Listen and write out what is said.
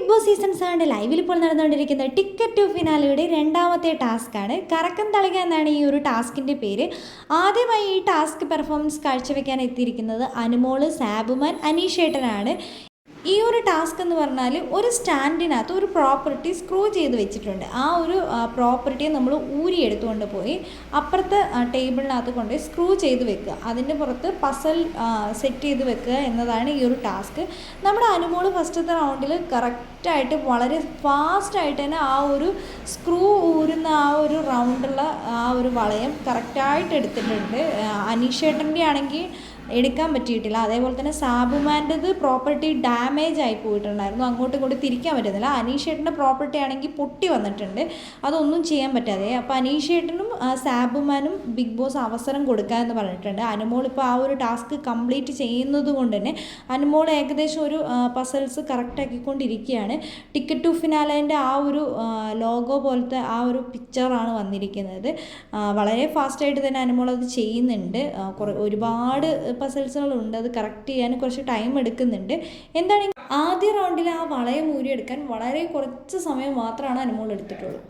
Big boss season 7 ലൈവിൽ ഇപ്പോൾ നടന്നുകൊണ്ടിരിക്കുന്ന ടിക്കറ്റ് ടു ഫിനാലയുടെ രണ്ടാമത്തെ ടാസ്ക്കാണ്. കറക്കം തളിക എന്നാണ് ഈ ഒരു ടാസ്കിൻ്റെ പേര്. ആദ്യമായി ഈ ടാസ്ക് പെർഫോമൻസ് കാഴ്ചവെക്കാൻ എത്തിയിരിക്കുന്നത് അനുമോള്, സാബുമാൻ, അനീഷേട്ടനാണ്. ഈ ഒരു ടാസ്ക് എന്ന് പറഞ്ഞാൽ ഒരു സ്റ്റാൻഡിനകത്ത് ഒരു പ്രോപ്പർട്ടി സ്ക്രൂ ചെയ്ത് വെച്ചിട്ടുണ്ട്. ആ ഒരു പ്രോപ്പർട്ടിയെ നമ്മൾ ഊരിയെടുത്തുകൊണ്ട് പോയി അപ്പുറത്തെ ടേബിളിനകത്ത് കൊണ്ട് സ്ക്രൂ ചെയ്ത് വെക്കുക. അതിൻ്റെ പുറത്ത് പസൽ സെറ്റ് ചെയ്ത് വെക്കുക എന്നതാണ് ഈ ഒരു ടാസ്ക്. നമ്മുടെ അനുമോള് ഫസ്റ്റത്തെ റൗണ്ടിൽ കറക്റ്റായിട്ട് വളരെ ഫാസ്റ്റായിട്ട് തന്നെ ആ ഒരു സ്ക്രൂ ഊരുന്ന ആ ഒരു റൗണ്ടുള്ള ആ ഒരു വളയം കറക്റ്റായിട്ട് എടുത്തിട്ടുണ്ട്. അനീഷേട്ടൻ്റെ ആണെങ്കിൽ എടുക്കാൻ പറ്റിയിട്ടില്ല. അതേപോലെ തന്നെ സാബുമാൻ്റെത് പ്രോപ്പർട്ടി ഡാമേജ് ആയി പോയിട്ടുണ്ടായിരുന്നു, അങ്ങോട്ടും ഇങ്ങോട്ടും തിരിക്കാൻ പറ്റുന്നില്ല. അനീഷേട്ടൻ്റെ പ്രോപ്പർട്ടി ആണെങ്കിൽ പൊട്ടി വന്നിട്ടുണ്ട്, അതൊന്നും ചെയ്യാൻ പറ്റാതെ. അപ്പോൾ അനീഷേട്ടനും സാബുമാനും ബിഗ് ബോസ് അവസരം കൊടുക്കുക എന്ന് പറഞ്ഞിട്ടുണ്ട്. അനുമോൾ ഇപ്പോൾ ആ ഒരു ടാസ്ക് കംപ്ലീറ്റ് ചെയ്യുന്നത് കൊണ്ട് തന്നെ അനുമോൾ ഏകദേശം ഒരു പസൽസ് കറക്റ്റാക്കിക്കൊണ്ടിരിക്കുകയാണ്. ടിക്കറ്റ് ടു ഫിനാലേൻ്റെ ആ ഒരു ലോഗോ പോലത്തെ ആ ഒരു പിക്ചറാണ് വന്നിരിക്കുന്നത്. വളരെ ഫാസ്റ്റായിട്ട് തന്നെ അനുമോൾ അത് ചെയ്യുന്നുണ്ട്. ഒരുപാട് പസൽസുകളുണ്ട്, അത് കറക്റ്റ് ചെയ്യാൻ കുറച്ച് ടൈം എടുക്കുന്നുണ്ട്. എന്താണ് ആദ്യ റൗണ്ടിൽ ആ വളയം ഊരിയെടുക്കാൻ വളരെ കുറച്ച് സമയം മാത്രമാണ് അനുമോൾ എടുത്തിട്ടുള്ളൂ.